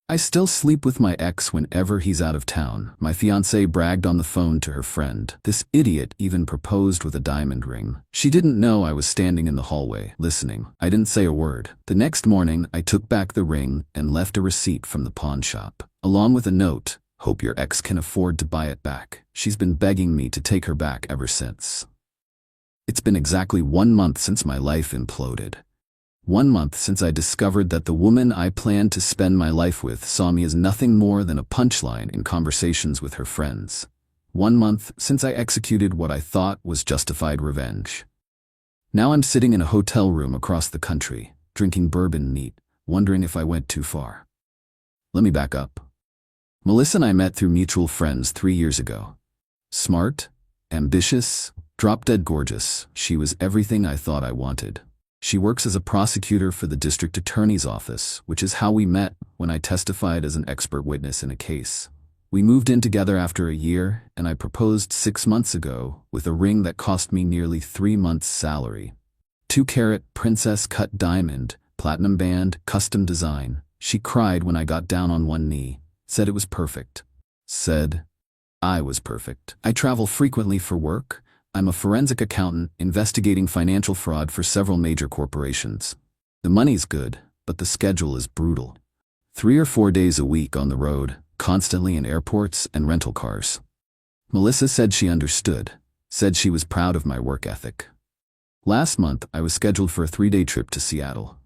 I still sleep with my ex whenever he's out of town, my fiancée bragged on the phone to her friend. This idiot even proposed with a diamond ring. She didn't know I was standing in the hallway, listening. I didn't say a word. The next morning, I took back the ring and left a receipt from the pawn shop, along with a note, "Hope your ex can afford to buy it back. She's been begging me to take her back ever since." It's been exactly 1 month since my life imploded. 1 month since I discovered that the woman I planned to spend my life with saw me as nothing more than a punchline in conversations with her friends. 1 month since I executed what I thought was justified revenge. Now I'm sitting in a hotel room across the country, drinking bourbon neat, wondering if I went too far. Let me back up. Melissa and I met through mutual friends 3 years ago. Smart, ambitious, drop-dead gorgeous, she was everything I thought I wanted. She works as a prosecutor for the district attorney's office, which is how we met when I testified as an expert witness in a case. We moved in together after a year, and I proposed 6 months ago with a ring that cost me nearly 3 months' salary. 2-carat princess cut diamond, platinum band, custom design. She cried when I got down on one knee, said it was perfect. Said I was perfect. I travel frequently for work. I'm a forensic accountant investigating financial fraud for several major corporations. The money's good, but the schedule is brutal. 3 or 4 days a week on the road, constantly in airports and rental cars. Melissa said she understood, said she was proud of my work ethic. Last month, I was scheduled for a 3-day trip to Seattle.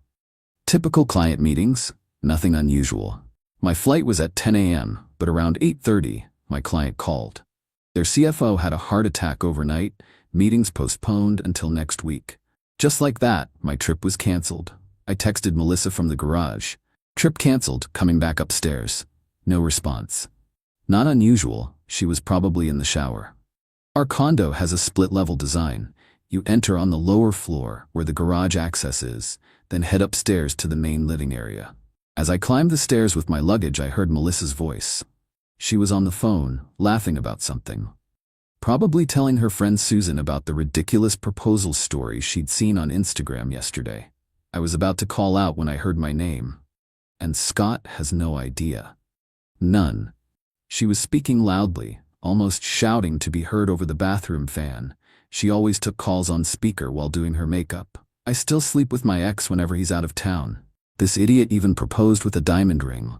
Typical client meetings, nothing unusual. My flight was at 10 a.m., but around 8:30, my client called. Their CFO had a heart attack overnight, meetings postponed until next week. Just like that, my trip was canceled. I texted Melissa from the garage. Trip canceled, coming back upstairs. No response. Not unusual, she was probably in the shower. Our condo has a split-level design. You enter on the lower floor, where the garage access is, then head upstairs to the main living area. As I climbed the stairs with my luggage, I heard Melissa's voice. She was on the phone, laughing about something. Probably telling her friend Susan about the ridiculous proposal story she'd seen on Instagram yesterday. I was about to call out when I heard my name. And Scott has no idea. None. She was speaking loudly, almost shouting to be heard over the bathroom fan. She always took calls on speaker while doing her makeup. I still sleep with my ex whenever he's out of town. This idiot even proposed with a diamond ring.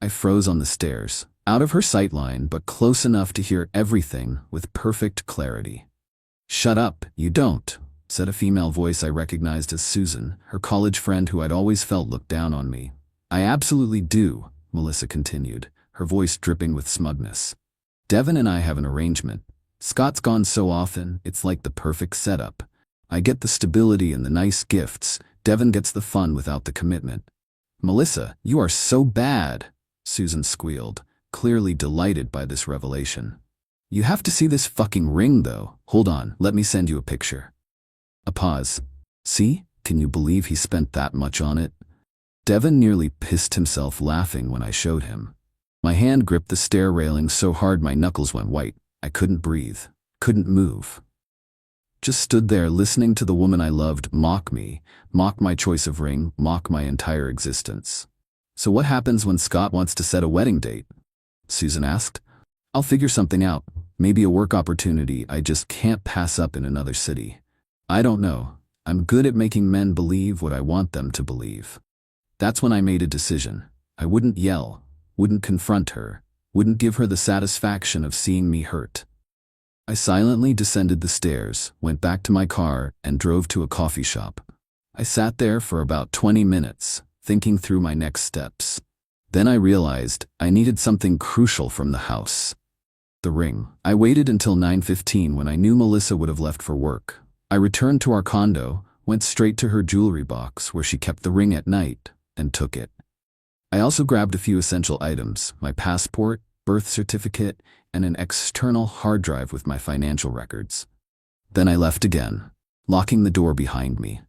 I froze on the stairs, out of her sightline but close enough to hear everything with perfect clarity. "Shut up, you don't," said a female voice I recognized as Susan, her college friend who I'd always felt looked down on me. "I absolutely do," Melissa continued, her voice dripping with smugness. "Devin and I have an arrangement. Scott's gone so often, it's like the perfect setup. I get the stability and the nice gifts. Devin gets the fun without the commitment." "Melissa, you are so bad," Susan squealed, clearly delighted by this revelation. "You have to see this fucking ring, though. Hold on, let me send you a picture." A pause. "See? Can you believe he spent that much on it?" Devin nearly pissed himself laughing when I showed him. My hand gripped the stair railing so hard my knuckles went white. I couldn't breathe, couldn't move. Just stood there listening to the woman I loved mock me, mock my choice of ring, mock my entire existence. "So what happens when Scott wants to set a wedding date?" Susan asked. "I'll figure something out. Maybe a work opportunity I just can't pass up in another city. I don't know. I'm good at making men believe what I want them to believe." That's when I made a decision. I wouldn't yell, wouldn't confront her, wouldn't give her the satisfaction of seeing me hurt. I silently descended the stairs, went back to my car, and drove to a coffee shop. I sat there for about 20 minutes, thinking through my next steps. Then I realized I needed something crucial from the house. The ring. I waited until 9:15 when I knew Melissa would have left for work. I returned to our condo, went straight to her jewelry box where she kept the ring at night, and took it. I also grabbed a few essential items, my passport, birth certificate, and an external hard drive with my financial records. Then I left again, locking the door behind me.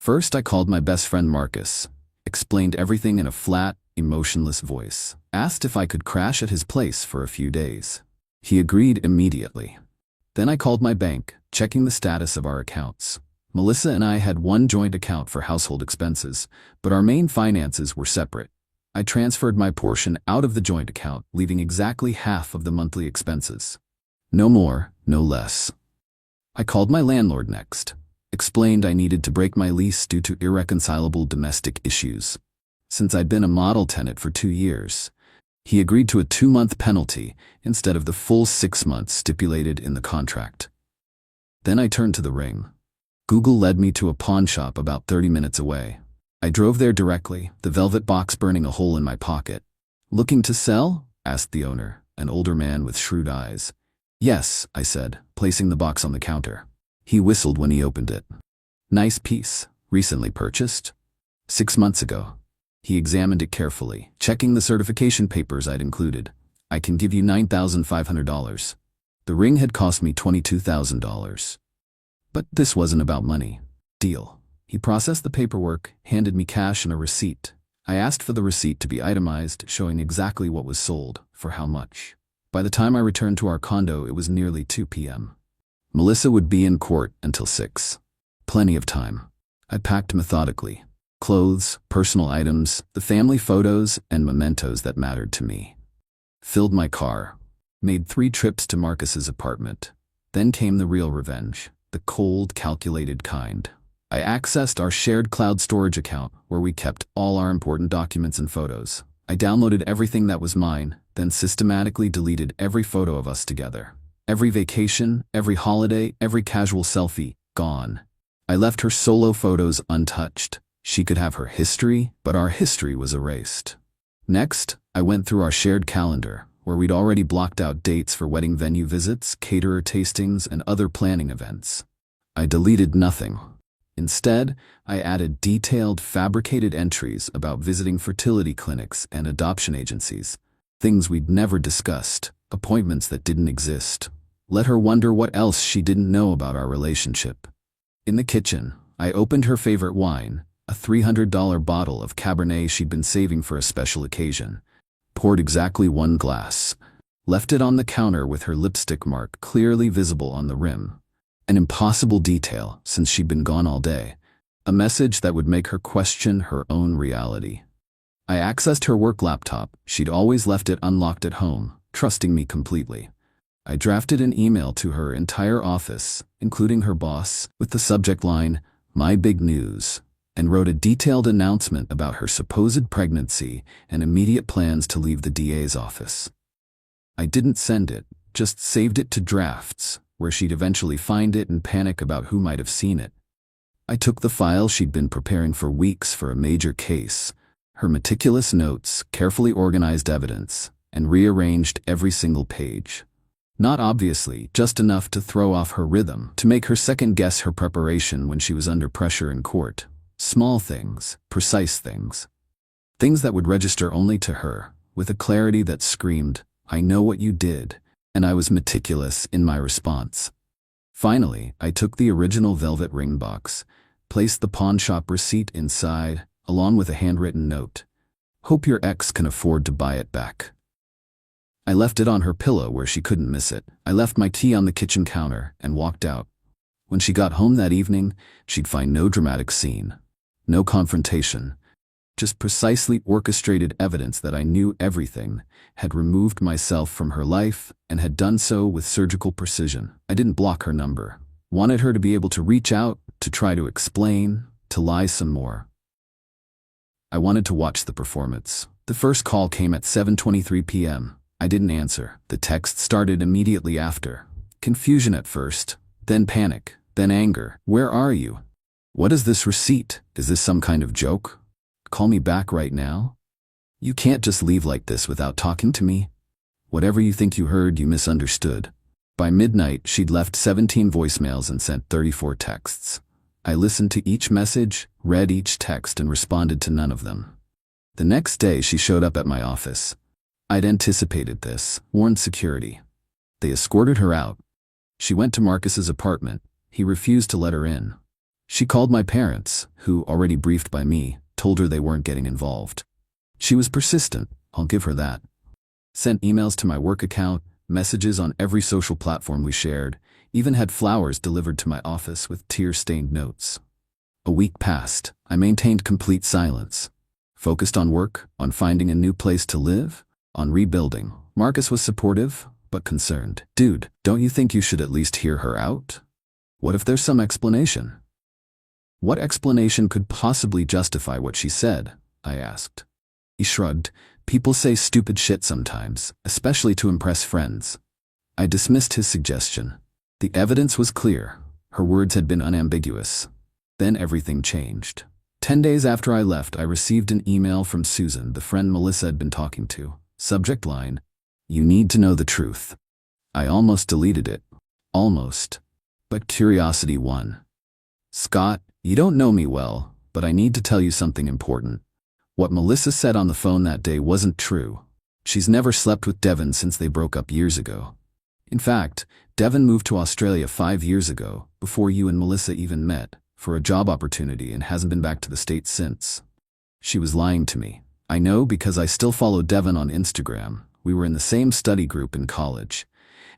First, I called my best friend Marcus, explained everything in a flat, emotionless voice, asked if I could crash at his place for a few days. He agreed immediately. Then I called my bank, checking the status of our accounts. Melissa and I had one joint account for household expenses, but our main finances were separate. I transferred my portion out of the joint account, leaving exactly half of the monthly expenses. No more, no less. I called my landlord next, explained I needed to break my lease due to irreconcilable domestic issues. Since I'd been a model tenant for 2 years, he agreed to a 2-month penalty instead of the full 6 months stipulated in the contract. Then I turned to the ring. Google led me to a pawn shop about 30 minutes away. I drove there directly, the velvet box burning a hole in my pocket. "Looking to sell?" asked the owner, an older man with shrewd eyes. "Yes," I said, placing the box on the counter. He whistled when he opened it. "Nice piece. Recently purchased?" "6 months ago." He examined it carefully, checking the certification papers I'd included. "I can give you $9,500. The ring had cost me $22,000. But this wasn't about money. Deal. He processed the paperwork, handed me cash and a receipt. I asked for the receipt to be itemized, showing exactly what was sold, for how much. By the time I returned to our condo, it was nearly 2 p.m. Melissa would be in court until 6. Plenty of time. I packed methodically. Clothes, personal items, the family photos, and mementos that mattered to me. Filled my car. Made 3 trips to Marcus's apartment. Then came the real revenge, the cold, calculated kind. I accessed our shared cloud storage account, where we kept all our important documents and photos. I downloaded everything that was mine, then systematically deleted every photo of us together. Every vacation, every holiday, every casual selfie, gone. I left her solo photos untouched. She could have her history, but our history was erased. Next, I went through our shared calendar, where we'd already blocked out dates for wedding venue visits, caterer tastings, and other planning events. I deleted nothing. Instead, I added detailed, fabricated entries about visiting fertility clinics and adoption agencies, things we'd never discussed, appointments that didn't exist. Let her wonder what else she didn't know about our relationship. In the kitchen, I opened her favorite wine, a $300 bottle of Cabernet she'd been saving for a special occasion. Poured exactly 1 glass. Left it on the counter with her lipstick mark clearly visible on the rim. An impossible detail, since she'd been gone all day. A message that would make her question her own reality. I accessed her work laptop. She'd always left it unlocked at home, trusting me completely. I drafted an email to her entire office, including her boss, with the subject line, "My big news," and wrote a detailed announcement about her supposed pregnancy and immediate plans to leave the DA's office. I didn't send it, just saved it to drafts, where she'd eventually find it and panic about who might have seen it. I took the file she'd been preparing for weeks for a major case, her meticulous notes, carefully organized evidence, and rearranged every single page. Not obviously, just enough to throw off her rhythm, to make her second-guess her preparation when she was under pressure in court. Small things, precise things. Things that would register only to her, with a clarity that screamed, "I know what you did," and I was meticulous in my response. Finally, I took the original velvet ring box, placed the pawn shop receipt inside, along with a handwritten note. "Hope your ex can afford to buy it back." I left it on her pillow where she couldn't miss it. I left my tea on the kitchen counter and walked out. When she got home that evening, she'd find no dramatic scene, no confrontation, just precisely orchestrated evidence that I knew everything, had removed myself from her life, and had done so with surgical precision. I didn't block her number. Wanted her to be able to reach out, to try to explain, to lie some more. I wanted to watch the performance. The first call came at 7:23 p.m. I didn't answer. The text started immediately after. Confusion at first, then panic, then anger. "Where are you? What is this receipt? Is this some kind of joke? Call me back right now? You can't just leave like this without talking to me. Whatever you think you heard, you misunderstood." By midnight, she'd left 17 voicemails and sent 34 texts. I listened to each message, read each text, and responded to none of them. The next day, she showed up at my office. I'd anticipated this, warned security. They escorted her out. She went to Marcus's apartment. He refused to let her in. She called my parents, who, already briefed by me, told her they weren't getting involved. She was persistent, I'll give her that. Sent emails to my work account, messages on every social platform we shared, even had flowers delivered to my office with tear-stained notes. A week passed. I maintained complete silence. Focused on work, on finding a new place to live, on rebuilding. Marcus was supportive, but concerned. Dude, don't you think you should at least hear her out? What if there's some explanation? What explanation could possibly justify what she said? I asked. He shrugged. People say stupid shit sometimes, especially to impress friends. I dismissed his suggestion. The evidence was clear. Her words had been unambiguous. Then everything changed. 10 days after I left, I received an email from Susan, the friend Melissa had been talking to. Subject line, "You need to know the truth." I almost deleted it. Almost. But curiosity won. "Scott, you don't know me well, but I need to tell you something important. What Melissa said on the phone that day wasn't true. She's never slept with Devin since they broke up years ago. In fact, Devin moved to Australia 5 years ago, before you and Melissa even met, for a job opportunity and hasn't been back to the States since. She was lying to me. I know because I still follow Devin on Instagram. We were in the same study group in college,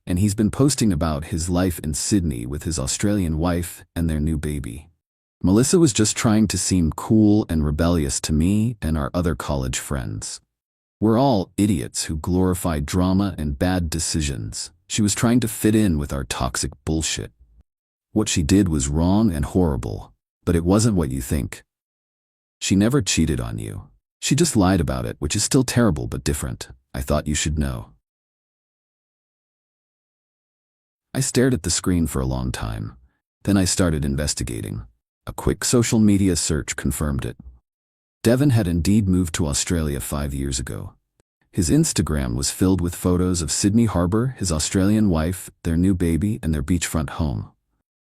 and he's been posting about his life in Sydney with his Australian wife and their new baby. Melissa was just trying to seem cool and rebellious to me and our other college friends. We're all idiots who glorify drama and bad decisions. She was trying to fit in with our toxic bullshit. What she did was wrong and horrible, but it wasn't what you think. She never cheated on you. She just lied about it, which is still terrible but different. I thought you should know. I stared at the screen for a long time. Then I started investigating. A quick social media search confirmed it. Devin had indeed moved to Australia 5 years ago. His Instagram was filled with photos of Sydney Harbour, his Australian wife, their new baby, and their beachfront home.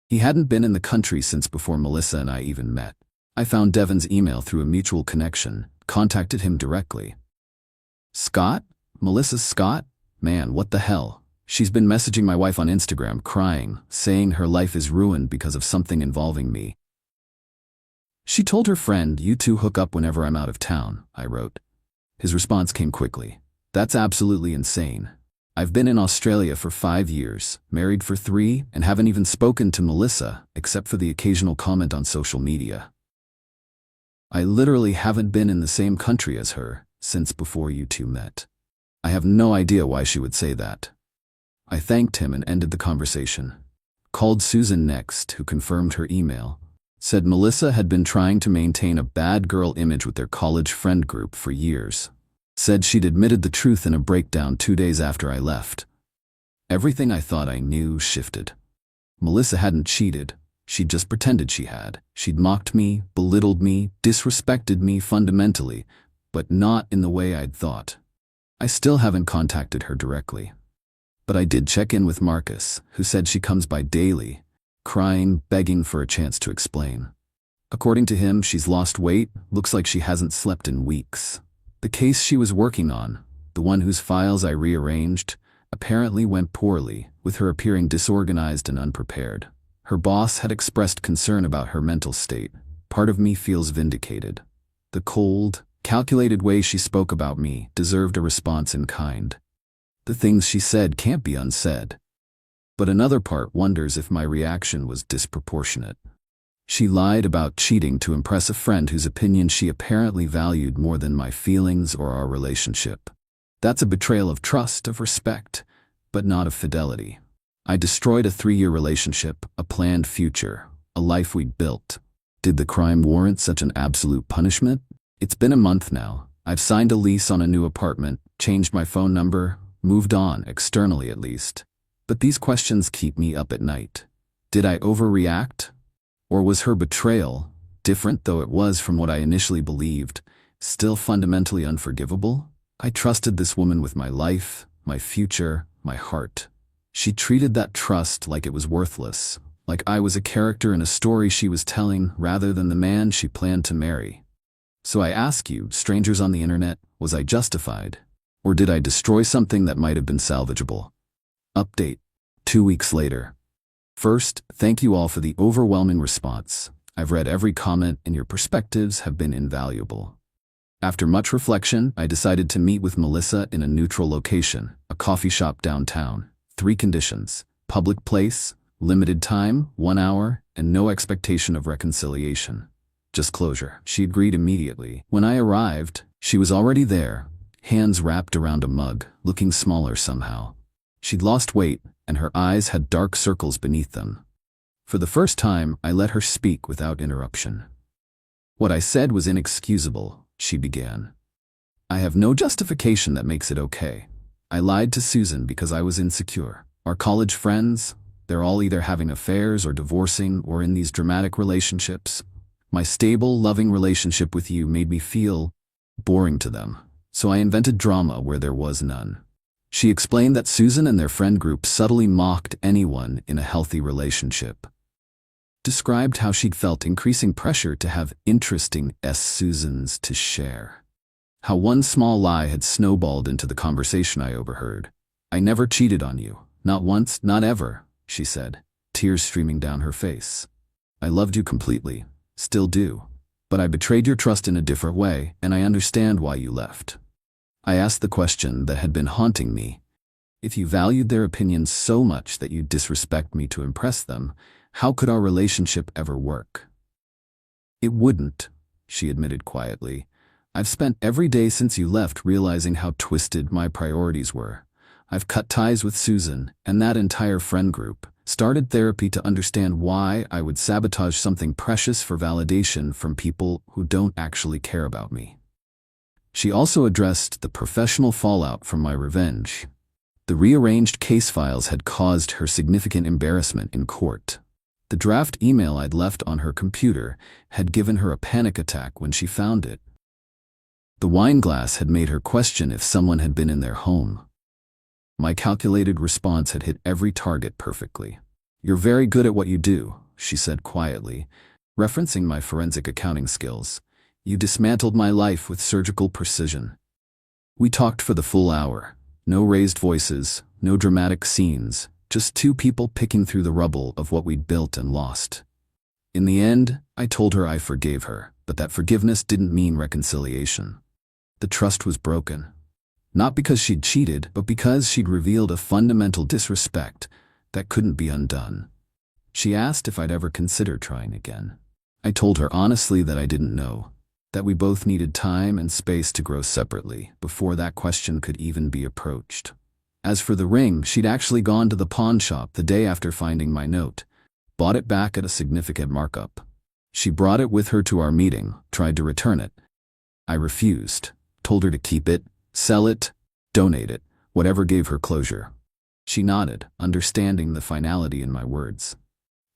He hadn't been in the country since before Melissa and I even met. I found Devin's email through a mutual connection, contacted him directly. "Scott? Melissa's Scott? Man, what the hell? She's been messaging my wife on Instagram crying, saying her life is ruined because of something involving me. She told her friend, you two hook up whenever I'm out of town," I wrote. His response came quickly. "That's absolutely insane. I've been in Australia for 5 years, married for 3, and haven't even spoken to Melissa, except for the occasional comment on social media. I literally haven't been in the same country as her since before you two met. I have no idea why she would say that." I thanked him and ended the conversation. Called Susan next, who confirmed her email. Said Melissa had been trying to maintain a bad girl image with their college friend group for years. Said she'd admitted the truth in a breakdown 2 days after I left. Everything I thought I knew shifted. Melissa hadn't cheated. She'd just pretended she had. She'd mocked me, belittled me, disrespected me fundamentally, but not in the way I'd thought. I still haven't contacted her directly. But I did check in with Marcus, who said she comes by daily, crying, begging for a chance to explain. According to him, she's lost weight, looks like she hasn't slept in weeks. The case she was working on, the one whose files I rearranged, apparently went poorly, with her appearing disorganized and unprepared. Her boss had expressed concern about her mental state. Part of me feels vindicated. The cold, calculated way she spoke about me deserved a response in kind. The things she said can't be unsaid. But another part wonders if my reaction was disproportionate. She lied about cheating to impress a friend whose opinion she apparently valued more than my feelings or our relationship. That's a betrayal of trust, of respect, but not of fidelity. I destroyed a 3-year relationship, a planned future, a life we'd built. Did the crime warrant such an absolute punishment? It's been a month now. I've signed a lease on a new apartment, changed my phone number, moved on, externally at least. But these questions keep me up at night. Did I overreact? Or was her betrayal, different though it was from what I initially believed, still fundamentally unforgivable? I trusted this woman with my life, my future, my heart. She treated that trust like it was worthless, like I was a character in a story she was telling rather than the man she planned to marry. So I ask you, strangers on the internet, was I justified? Or did I destroy something that might have been salvageable? Update. 2 weeks later. First, thank you all for the overwhelming response. I've read every comment and your perspectives have been invaluable. After much reflection, I decided to meet with Melissa in a neutral location, a coffee shop downtown. 3 conditions: public place, limited time, 1 hour, and no expectation of reconciliation. Just closure. She agreed immediately. When I arrived, she was already there, hands wrapped around a mug, looking smaller somehow. She'd lost weight, and her eyes had dark circles beneath them. For the first time, I let her speak without interruption. What I said was inexcusable, she began. I have no justification that makes it okay. I lied to Susan because I was insecure. Our college friends, they're all either having affairs or divorcing or in these dramatic relationships. My stable, loving relationship with you made me feel boring to them, so I invented drama where there was none. She explained that Susan and their friend group subtly mocked anyone in a healthy relationship. Described how she'd felt increasing pressure to have interesting Susans to share. How one small lie had snowballed into the conversation I overheard. I never cheated on you. Not once, not ever, she said, tears streaming down her face. I loved you completely. Still do. But I betrayed your trust in a different way, and I understand why you left. I asked the question that had been haunting me. If you valued their opinions so much that you'd disrespect me to impress them, how could our relationship ever work? It wouldn't, she admitted quietly. I've spent every day since you left realizing how twisted my priorities were. I've cut ties with Susan and that entire friend group, started therapy to understand why I would sabotage something precious for validation from people who don't actually care about me. She also addressed the professional fallout from my revenge. The rearranged case files had caused her significant embarrassment in court. The draft email I'd left on her computer had given her a panic attack when she found it. The wine glass had made her question if someone had been in their home. My calculated response had hit every target perfectly. You're very good at what you do, she said quietly, referencing my forensic accounting skills. You dismantled my life with surgical precision. We talked for the full hour. No raised voices, no dramatic scenes, just two people picking through the rubble of what we'd built and lost. In the end, I told her I forgave her, but that forgiveness didn't mean reconciliation. The trust was broken. Not because she'd cheated, but because she'd revealed a fundamental disrespect that couldn't be undone. She asked if I'd ever consider trying again. I told her honestly that I didn't know, that we both needed time and space to grow separately before that question could even be approached. As for the ring, she'd actually gone to the pawn shop the day after finding my note, bought it back at a significant markup. She brought it with her to our meeting, tried to return it. I refused, told her to keep it, sell it, donate it, whatever gave her closure. She nodded, understanding the finality in my words.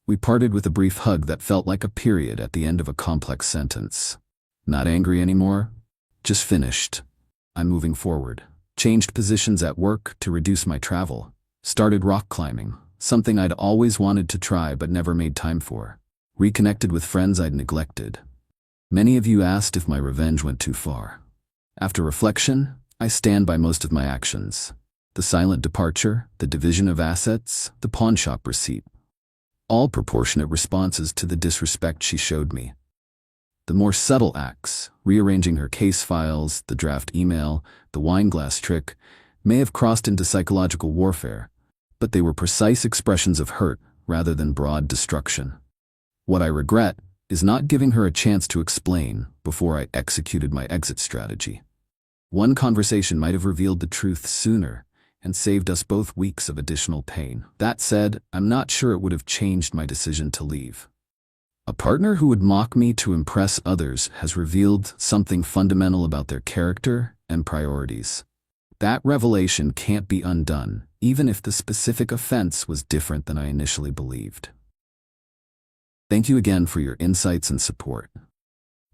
We parted with a brief hug that felt like a period at the end of a complex sentence. Not angry anymore, just finished. I'm moving forward. Changed positions at work to reduce my travel. Started rock climbing, something I'd always wanted to try but never made time for. Reconnected with friends I'd neglected. Many of you asked if my revenge went too far. After reflection, I stand by most of my actions. The silent departure, the division of assets, the pawn shop receipt. All proportionate responses to the disrespect she showed me. The more subtle acts, rearranging her case files, the draft email, the wine glass trick, may have crossed into psychological warfare, but they were precise expressions of hurt rather than broad destruction. What I regret is not giving her a chance to explain before I executed my exit strategy. One conversation might have revealed the truth sooner and saved us both weeks of additional pain. That said, I'm not sure it would have changed my decision to leave. A partner who would mock me to impress others has revealed something fundamental about their character and priorities. That revelation can't be undone, even if the specific offense was different than I initially believed. Thank you again for your insights and support.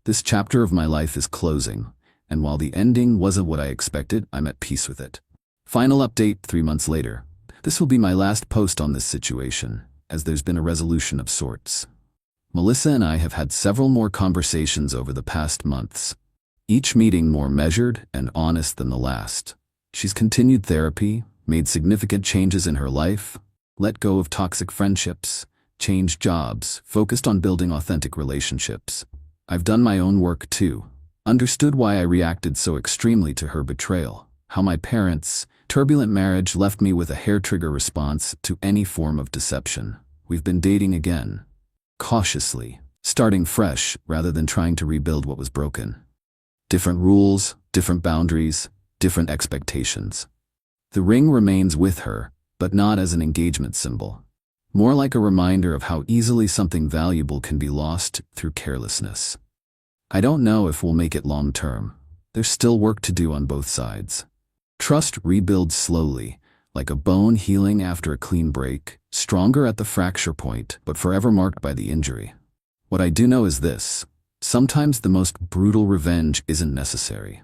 This chapter of my life is closing, and while the ending wasn't what I expected, I'm at peace with it. Final update 3 months later. This will be my last post on this situation, as there's been a resolution of sorts. Melissa and I have had several more conversations over the past months, each meeting more measured and honest than the last. She's continued therapy, made significant changes in her life, let go of toxic friendships, changed jobs, focused on building authentic relationships. I've done my own work too, understood why I reacted so extremely to her betrayal, how my parents' turbulent marriage left me with a hair-trigger response to any form of deception. We've been dating again. Cautiously, starting fresh rather than trying to rebuild what was broken. Different rules, different boundaries, different expectations. The ring remains with her, but not as an engagement symbol. More like a reminder of how easily something valuable can be lost through carelessness. I don't know if we'll make it long term. There's still work to do on both sides. Trust rebuilds slowly, like a bone healing after a clean break, stronger at the fracture point, but forever marked by the injury. What I do know is this: sometimes the most brutal revenge isn't necessary.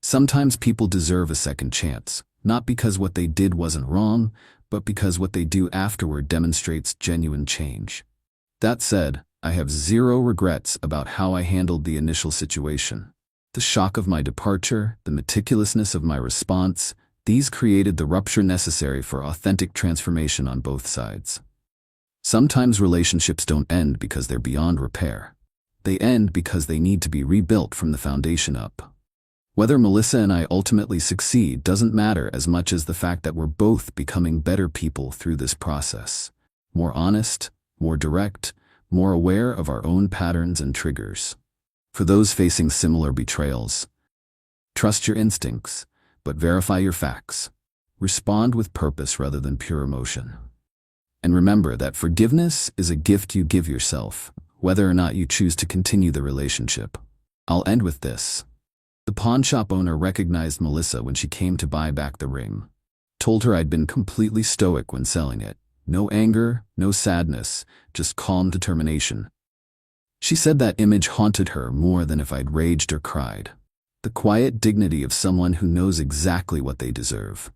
Sometimes people deserve a second chance, not because what they did wasn't wrong, but because what they do afterward demonstrates genuine change. That said, I have zero regrets about how I handled the initial situation. The shock of my departure, the meticulousness of my response, these created the rupture necessary for authentic transformation on both sides. Sometimes relationships don't end because they're beyond repair. They end because they need to be rebuilt from the foundation up. Whether Melissa and I ultimately succeed doesn't matter as much as the fact that we're both becoming better people through this process. More honest, more direct, more aware of our own patterns and triggers. For those facing similar betrayals, trust your instincts, but verify your facts. Respond with purpose rather than pure emotion. And remember that forgiveness is a gift you give yourself, whether or not you choose to continue the relationship. I'll end with this. The pawn shop owner recognized Melissa when she came to buy back the ring. Told her I'd been completely stoic when selling it. No anger, no sadness, just calm determination. She said that image haunted her more than if I'd raged or cried. The quiet dignity of someone who knows exactly what they deserve.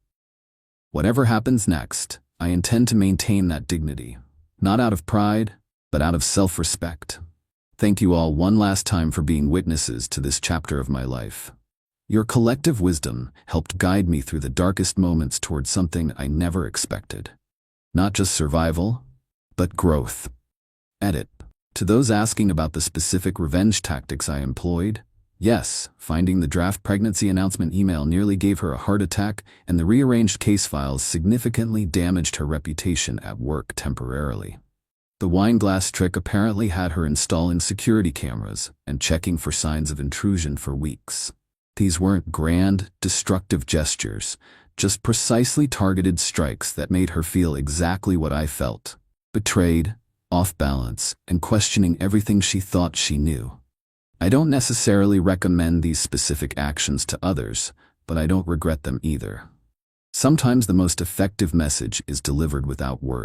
Whatever happens next, I intend to maintain that dignity, not out of pride, but out of self-respect. Thank you all one last time for being witnesses to this chapter of my life. Your collective wisdom helped guide me through the darkest moments toward something I never expected. Not just survival, but growth. Edit. To those asking about the specific revenge tactics I employed, yes, finding the draft pregnancy announcement email nearly gave her a heart attack, and the rearranged case files significantly damaged her reputation at work temporarily. The wine glass trick apparently had her installing security cameras and checking for signs of intrusion for weeks. These weren't grand, destructive gestures, just precisely targeted strikes that made her feel exactly what I felt: betrayed, off balance, and questioning everything she thought she knew. I don't necessarily recommend these specific actions to others, but I don't regret them either. Sometimes the most effective message is delivered without words.